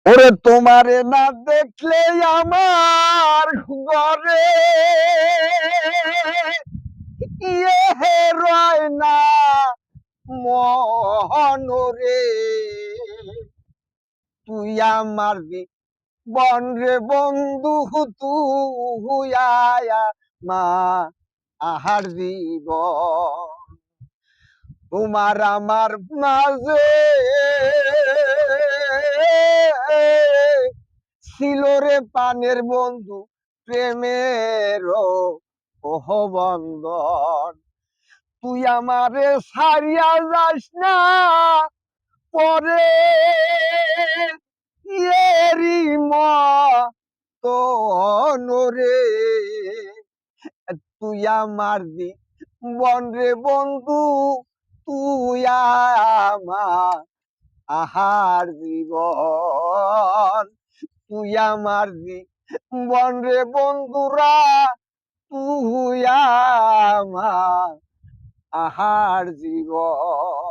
ওরে তোমারে না দেখলে আমার ঘরে রয় না মনরে। তুই আমার বন রে বন্ধু, তুই মা আহার জীবন। তোমার আমার মাঝে ছিল রে পানের বন্ধু, প্রেমের ওহ বন্ধন। তুই আমারে ছাড়িয়া যাস না পরে এরি তো নরে। তুই আমার বন রে বন্ধু, তুই আমার আহার জীবন। তুই আমার বন রে বন্ধুরা, তুই আমার আহার জীবন।